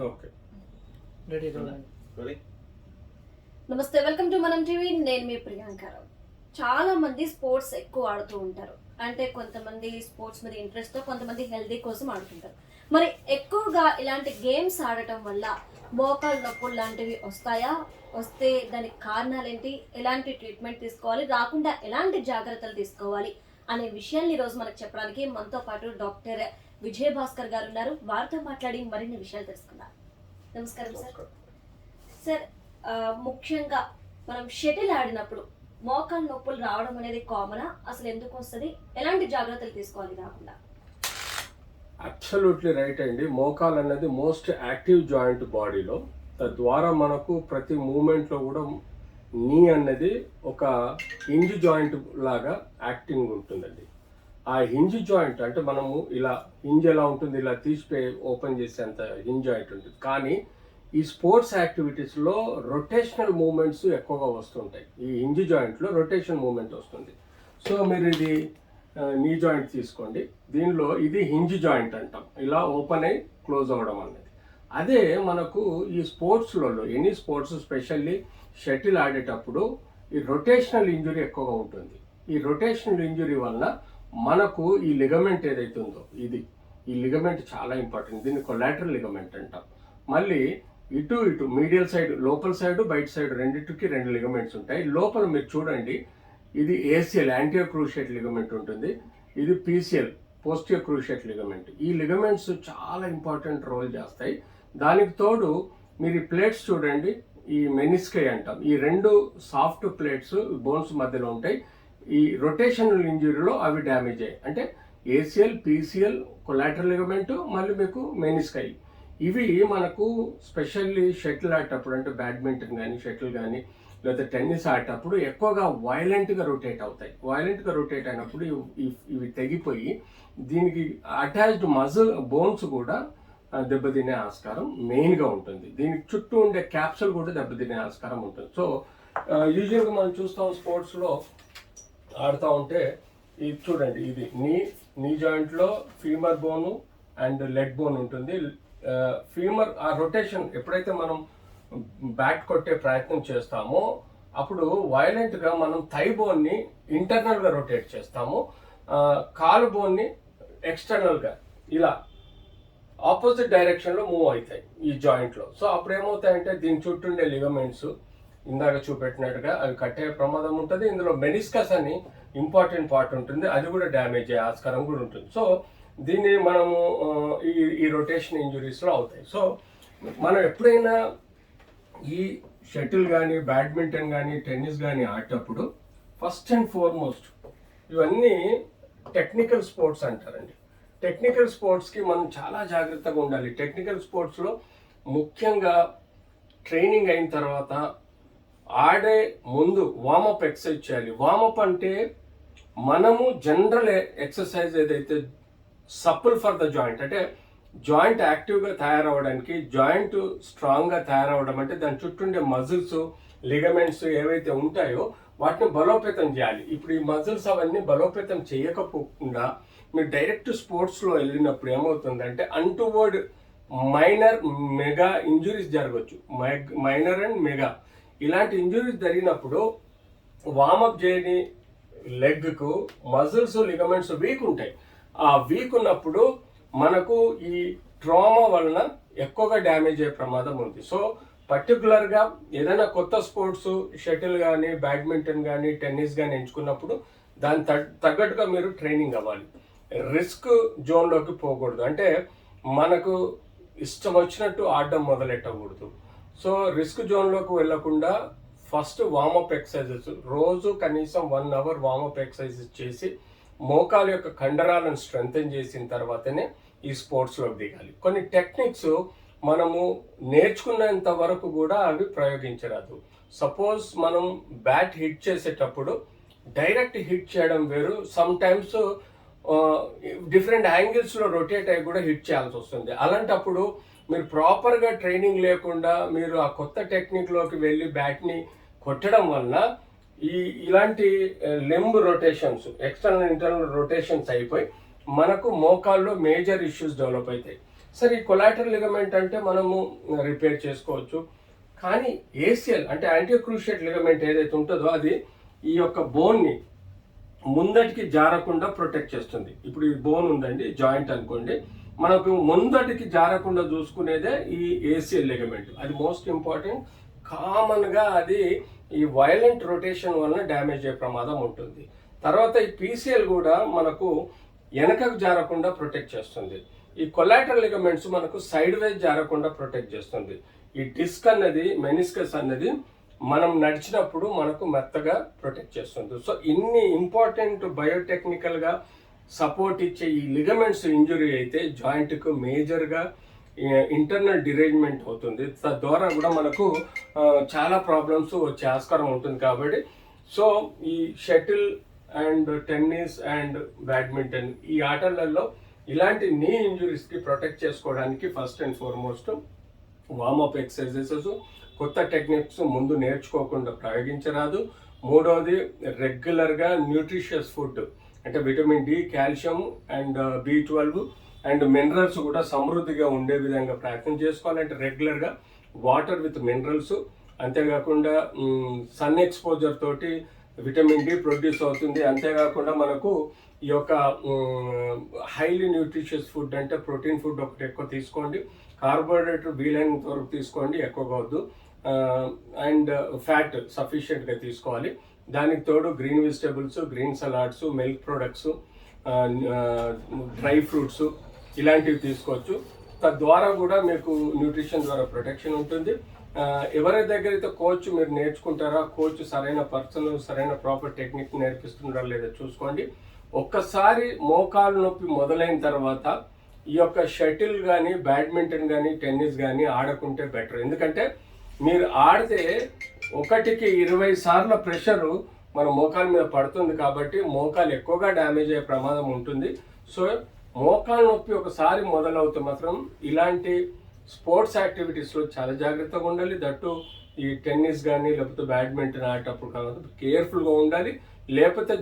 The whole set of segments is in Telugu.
ఓకే. Ready ready. నమస్తే, వెల్కమ్ టు మనం టీవీ. నేను మీ ప్రియాంకారావు. చాలా మంది స్పోర్ట్స్ ఎక్కువ ఆడుతూ ఉంటారు. అంటే కొంతమంది స్పోర్ట్స్ మీద ఇంట్రెస్ట్ తో, కొంతమంది హెల్తీ కోసం ఆడుతుంటారు. మరి ఎక్కువగా ఇలాంటి గేమ్స్ ఆడటం వల్ల మోకాలు నొప్పులు లాంటివి వస్తాయా? వస్తే దానికి కారణాలు ఏంటి? ఎలాంటి ట్రీట్మెంట్ తీసుకోవాలి? రాకుండా ఎలాంటి జాగ్రత్తలు తీసుకోవాలి అనే విషయాన్ని ఈ రోజు మనకు చెప్పడానికి మనతో పాటు డాక్టర్ విజయభాస్కర్ గారు ఉన్నారు. వారితో మాట్లాడి మరిన్ని విషయాలు తెలుసుకుందాం. నమస్కారం సార్. సార్, ముఖ్యంగా మనం షటిల్ ఆడినప్పుడు మోకాలు నొప్పులు రావడం అనేది కామనా? అసలు ఎందుకు వస్తుంది? ఎలాంటి జాగ్రత్తలు తీసుకోవాలి రాకుండా? అబ్సల్యూట్లీ రైట్ అండి. మోకాలు అనేది మోస్ట్ యాక్టివ్ జాయింట్ బాడీలో. తద్వారా మనకు ప్రతి మూమెంట్లో కూడా నీ అన్నది ఒక హింజ్ జాయింట్ లాగా యాక్టింగ్ ఉంటుందండి. ఆ హింజ్ జాయింట్ అంటే మనము ఇలా హింజ్ ఎలా ఉంటుంది, ఇలా తీసి ఓపెన్ చేసేంత హింజ్ జాయింట్ ఉంటుంది. కానీ ఈ స్పోర్ట్స్ యాక్టివిటీస్లో రొటేషనల్ మూమెంట్స్ ఎక్కువగా వస్తుంటాయి. ఈ హింజ్ జాయింట్లో రొటేషన్ మూమెంట్ వస్తుంది. సో మీరు ఇది నీ జాయింట్ తీసుకోండి. దీనిలో ఇది హింజ్ జాయింట్ అంటాం, ఇలా ఓపెన్ అయ్యి క్లోజ్ అవ్వడం అనేది. అదే మనకు ఈ స్పోర్ట్స్లలో ఎనీ స్పోర్ట్స్, స్పెషల్లీ షటిల్ ఆడేటప్పుడు ఈ రొటేషనల్ ఇంజురీ ఎక్కువగా ఉంటుంది. ఈ రొటేషనల్ ఇంజురీ వలన మనకు ఈ లిగమెంట్ ఏదైతే ఉందో ఈ లిగమెంట్ చాలా ఇంపార్టెంట్. దీన్ని కొలాటరల్ లిగమెంట్ అంటాం. మళ్ళీ ఇటు మీడియల్ సైడ్, లోపల సైడ్, బయట సైడ్ రెండింటికి రెండు లిగమెంట్స్ ఉంటాయి. లోపల మీరు చూడండి, ఇది ఏసిఎల్ యాంటీరియర్ క్రూషియేట్ లిగమెంట్ ఉంటుంది. ఇది పీసీఎల్ పోస్టియర్ క్రూషియేట్ లిగమెంట్. ఈ లిగమెంట్స్ చాలా ఇంపార్టెంట్ రోల్ చేస్తాయి. దానికి తోడు మీరు ఈ ప్లేట్స్ చూడండి, ఈ మెనిస్కై అంటాం. ఈ రెండు సాఫ్ట్ ప్లేట్స్ బోన్స్ మధ్యలో ఉంటాయి. ఈ రొటేషనల్ ఇంజురీలో అవి డ్యామేజ్ అయ్యాయి. అంటే ఏసిఎల్, పీసీఎల్, కొలాటరల్ లిగమెంట్, మళ్ళీ మీకు మెనిస్కై. ఇవి మనకు స్పెషల్లీ షటిల్ ఆడేటప్పుడు, అంటే బ్యాడ్మింటన్ కానీ, షటిల్ కానీ, లేదా టెన్నిస్ ఆడేటప్పుడు ఎక్కువగా వైలెంట్గా రొటేట్ అవుతాయి. వైలెంట్గా రొటేట్ అయినప్పుడు ఇవి తెగిపోయి దీనికి అటాచ్డ్ మజిల్ బోన్స్ కూడా దెబ్బతినే ఆస్కారం మెయిన్గా ఉంటుంది. దీనికి చుట్టూ ఉండే క్యాప్సూల్ కూడా దెబ్బతినే ఆస్కారం ఉంటుంది. సో యూజువల్గా మనం చూస్తాం స్పోర్ట్స్లో ఆడుతూ ఉంటే, ఇది చూడండి, ఇది నీ జాయింట్లో ఫీమర్ బోను అండ్ లెగ్ బోన్ ఉంటుంది. ఫీమర్ ఆ రొటేషన్ ఎప్పుడైతే మనం బ్యాట్ కొట్టే ప్రయత్నం చేస్తామో అప్పుడు వైలెంట్గా మనం థై బోన్ని ఇంటర్నల్గా రొటేట్ చేస్తాము, కాలు బోన్ని ఎక్స్టర్నల్గా ఇలా ఆపోజిట్ డైరెక్షన్లో మూవ్ అవుతాయి ఈ జాయింట్లో. సో అప్పుడు ఏమవుతాయంటే దీని చుట్టూ ఉండే లిగమెంట్స్ ఇందాక చూపెట్టినట్టుగా అవి కట్టే ప్రమాదం ఉంటుంది. ఇందులో మెనిస్కస్ అని ఇంపార్టెంట్ పార్ట్ ఉంటుంది, అది కూడా డ్యామేజ్ అయ్యే ఆస్కారం కూడా ఉంటుంది. సో దీన్ని మనము ఈ రొటేషన్ ఇంజురీస్లో అవుతాయి. సో మనం ఎప్పుడైనా ఈ షటిల్ కానీ, బ్యాడ్మింటన్ కానీ, టెన్నిస్ కానీ ఆడేటప్పుడు ఫస్ట్ అండ్ ఫార్మోస్ట్ ఇవన్నీ టెక్నికల్ స్పోర్ట్స్ అంటారండి. టెక్నికల్ స్పోర్ట్స్కి మనం చాలా జాగ్రత్తగా ఉండాలి. టెక్నికల్ స్పోర్ట్స్లో ముఖ్యంగా ట్రైనింగ్ అయిన తర్వాత ఆడే ముందు వార్మప్ ఎక్సర్సైజ్ చేయాలి. వార్మప్ అంటే మనము జనరల్ ఎక్సర్సైజ్ ఏదైతే సప్పుల్ ఫర్ ద జాయింట్, అంటే జాయింట్ యాక్టివ్గా తయారవడానికి, జాయింట్ స్ట్రాంగ్గా తయారవడం అంటే దాని చుట్టూ ఉండే మజిల్స్, లిగమెంట్స్ ఏవైతే ఉంటాయో వాటిని బలోపేతం చేయాలి. ఇప్పుడు ఈ మజిల్స్ అవన్నీ బలోపేతం చేయకపోకుండా మీరు డైరెక్ట్ స్పోర్ట్స్లో వెళ్ళినప్పుడు ఏమవుతుందంటే అన్టువర్డ్ మైనర్, మెగా ఇంజురీస్ జరగవచ్చు. మైనర్ అండ్ మెగా ఇలాంటి ఇంజురీస్ జరిగినప్పుడు వార్మప్ చేయని లెగ్కు మజిల్స్, లిగమెంట్స్ వీక్ ఉంటాయి. ఆ వీక్ ఉన్నప్పుడు మనకు ఈ ట్రామా వలన ఎక్కువగా డ్యామేజ్ అయ్యే ప్రమాదం ఉంది. సో పర్టికులర్గా ఏదైనా కొత్త స్పోర్ట్స్, షటిల్ కానీ, బ్యాడ్మింటన్ కానీ, టెన్నిస్ కానీ ఎంచుకున్నప్పుడు దాని తగ్గట్టుగా మీరు ట్రైనింగ్ అవ్వాలి. రిస్క్ జోన్లోకి పోకూడదు. అంటే మనకు ఇష్టం వచ్చినట్టు ఆడడం మొదలెట్టకూడదు. సో రిస్క్ జోన్లోకి వెళ్లకుండా ఫస్ట్ వార్మప్ ఎక్సర్సైజెస్, రోజు కనీసం 1 అవర్ వార్మప్ ఎక్సర్సైజెస్ చేసి మోకాలు యొక్క కండరాలను స్ట్రెంథెన్ చేసిన తర్వాతనే ఈ స్పోర్ట్స్లోకి దిగాలి. కొన్ని టెక్నిక్స్ మనము నేర్చుకున్నంత వరకు కూడా అవి ప్రయోగించరాదు. సపోజ్ మనం బ్యాట్ హిట్ చేసేటప్పుడు డైరెక్ట్ హిట్ చేయడం వేరు, సమ్ టైమ్స్ డిఫరెంట్ యాంగిల్స్లో రొటేట్ అయ్యి కూడా హిట్ చేయాల్సి వస్తుంది. అలాంటప్పుడు మీరు ప్రాపర్గా ట్రైనింగ్ లేకుండా మీరు ఆ కొత్త టెక్నిక్లోకి వెళ్ళి బ్యాట్ని కొట్టడం వలన ఇలాంటి లెంబ్ రొటేషన్స్, ఎక్స్టర్నల్ ఇంటర్నల్ రొటేషన్స్ అయిపోయి మనకు మోకాల్లో మేజర్ ఇష్యూస్ డెవలప్ అవుతాయి. సరే ఈ కొలాటరల్ లిగమెంట్ అంటే మనము రిపేర్ చేసుకోవచ్చు, కానీ ఏసిఎల్ అంటే యాంటీ క్రూషియేట్ లిగమెంట్ ఏదైతే ఉంటుందో అది ఈ యొక్క బోన్ని ముందటికి జారకుండా ప్రొటెక్ట్ చేస్తుంది. ఇప్పుడు ఈ బోన్ ఉందండి, జాయింట్ అనుకోండి, మనకు ముందటికి జారకుండా చూసుకునేదే ఈ ఏసిఎల్ లిగమెంట్. అది మోస్ట్ ఇంపార్టెంట్. కామన్గా అది ఈ వైలెంట్ రొటేషన్ వలన డ్యామేజ్ అయ్యే ప్రమాదం ఉంటుంది. తర్వాత ఈ పీసీఎల్ కూడా మనకు వెనకకు జారకుండా ప్రొటెక్ట్ చేస్తుంది. ఈ కొలాటరల్ లిగమెంట్స్ మనకు సైడ్ వైజ్ జారకుండా ప్రొటెక్ట్ చేస్తుంది. ఈ డిస్క్ అన్నది, మెనిస్కస్ అన్నది మనం నడిచినప్పుడు మనకు మెత్తగా ప్రొటెక్ట్ చేస్తుంది. సో ఇన్ని ఇంపార్టెంట్ బయోటెక్నికల్గా సపోర్ట్ ఇచ్చే ఈ లిగమెంట్స్ ఇంజురీ అయితే జాయింట్కు మేజర్గా ఇంటర్నల్ డిరేంజ్మెంట్ అవుతుంది. తద్వారా కూడా మనకు చాలా ప్రాబ్లమ్స్ వచ్చే ఆస్కారం ఉంటుంది. కాబట్టి సో ఈ shuttle and tennis and badminton ఈ ఆటలలో ఇలాంటి నీ ఇంజురీస్కి ప్రొటెక్ట్ చేసుకోవడానికి first and foremost warmup exercises, కొత్త టెక్నిక్స్ ముందు నేర్చుకోకుండా ప్రయోగించరాదు. మూడవది రెగ్యులర్గా న్యూట్రిషియస్ ఫుడ్ అంటే vitamin D, calcium and B12 and minerals కూడా సమృద్ధిగా ఉండే విధంగా ప్రయత్నం చేసుకోవాలంటే రెగ్యులర్గా వాటర్ విత్ మినరల్స్. అంతేకాకుండా సన్ ఎక్స్పోజర్ తోటి విటమిన్ డి ప్రొడ్యూస్ అవుతుంది. అంతేకాకుండా మనకు ఈ యొక్క హైలీ న్యూట్రిషియస్ ఫుడ్ అంటే ప్రోటీన్ ఫుడ్ ఒకటి ఎక్కువ తీసుకోండి, కార్బోహైడ్రేట్ వీలైనంత వరకు తీసుకోండి, ఎక్కువగా వద్దు, అండ్ ఫ్యాట్ సఫిషియెంట్గా తీసుకోవాలి. దానికి తోడు green vegetables, green salads, milk products, dry fruits ఇలాంటివి తీసుకోవచ్చు. తద్వారా కూడా మీకు న్యూట్రిషన్ ద్వారా ప్రొటెక్షన్ ఉంటుంది. ఎవరి దగ్గర అయితే కోచ్ మీరు నేర్చుకుంటారో కోచ్ సరైన పర్సన్, సరైన ప్రాపర్ టెక్నిక్ నేర్పిస్తున్నారా లేదా చూసుకోండి. ఒక్కసారి మోకాలు నొప్పి మొదలైన తర్వాత ఈ యొక్క షటిల్ కానీ, బ్యాడ్మింటన్ కానీ, టెన్నిస్ కానీ ఆడకుంటే బెటర్. ఎందుకంటే మీరు ఆడితే 1కి 20 సార్ల ప్రెషరు మన మోకాల మీద పడుతుంది. కాబట్టి మోకాలు ఎక్కువగా డ్యామేజ్ అయ్యే ప్రమాదం ఉంటుంది. సో మోకాలు నొప్పి ఒకసారి మొదలవుతే మాత్రం ఇలాంటి స్పోర్ట్స్ యాక్టివిటీస్లో చాలా జాగ్రత్తగా ఉండాలి. దట్టు ఈ టెన్నిస్ కానీ లేకపోతే బ్యాడ్మింటన్ ఆడేటప్పుడు కాబట్టి కేర్ఫుల్గా ఉండాలి. లేకపోతే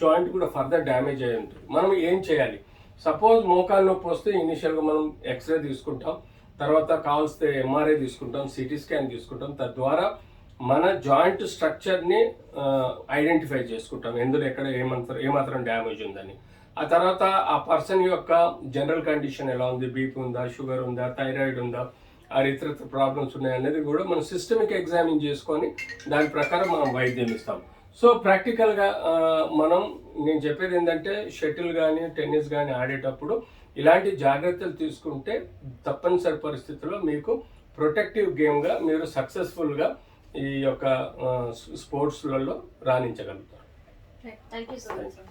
జాయింట్ కూడా ఫర్దర్ డ్యామేజ్ అయ్యి ఉంటుంది. మనం ఏం చేయాలి? సపోజ్ మోకాలు నొప్పి వస్తే ఇనిషియల్గా మనం ఎక్స్రే తీసుకుంటాం, తర్వాత కావాల్స్తే ఎంఆర్ఐ తీసుకుంటాం, సిటీ స్కాన్ తీసుకుంటాం. తద్వారా మన జాయింట్ స్ట్రక్చర్ని ఐడెంటిఫై చేసుకుంటాం, ఎందులో ఎక్కడ ఏమాత్రం డ్యామేజ్ ఉందని. ఆ తర్వాత ఆ పర్సన్ యొక్క జనరల్ కండిషన్ ఎలా ఉంది, బీపీ ఉందా, షుగర్ ఉందా, థైరాయిడ్ ఉందా, ఆ ఇతర ప్రాబ్లమ్స్ ఉన్నాయి అనేది కూడా మనం సిస్టమిక్ ఎగ్జామిన్ చేసుకొని దాని ప్రకారం మనం వైద్యం ఇస్తాం. సో ప్రాక్టికల్గా నేను చెప్పేది ఏంటంటే షటిల్ కానీ టెన్నిస్ కానీ ఆడేటప్పుడు ఇలాంటి జాగ్రత్తలు తీసుకుంటే తప్పనిసరి పరిస్థితుల్లో మీకు ప్రొటెక్టివ్ గేమ్గా మీరు సక్సెస్ఫుల్గా ఈ యొక్క స్పోర్ట్స్లలో రాణించగలుగుతారు. Thank you so much sir.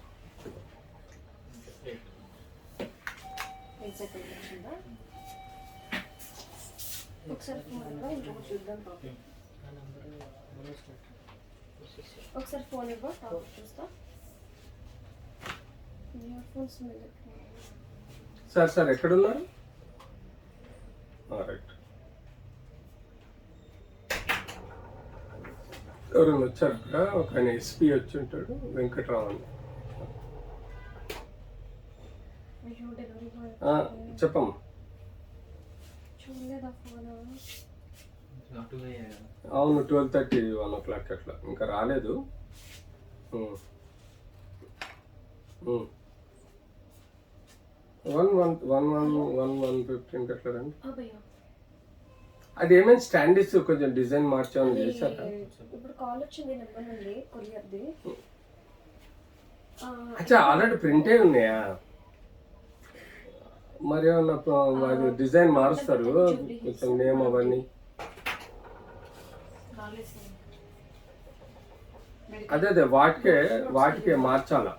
ఒకసారి ఫోన్ ఇవ్వ చూస్తా. సార్ ఎక్కడున్నారు? రైట్, ఎవరైనా వచ్చారు? ఒక ఆయన ఎస్పీ వచ్చి ఉంటాడు, వెంకట్రామన్. చెప్పమ్మా. అవును, 12:30, 1 o'clock అట్లా. ఇంకా రాలేదు. 1:15 అట్లా రండి. అది ఏమైనా స్టాండర్డ్స్ కొంచెం డిజైన్ మార్చామని చేశారా? ఇప్పుడు కాల్ వచ్చింది నెంబర్ నుండి కొరియర్ది. అచ్చా, ఆల్రెడీ ప్రింటే ఉన్నాయా? మరి ఏమన్నా డిజైన్ మారుస్తారు కొంచెం నేమ్ అవన్నీ? అదే వాటికే మార్చాలా.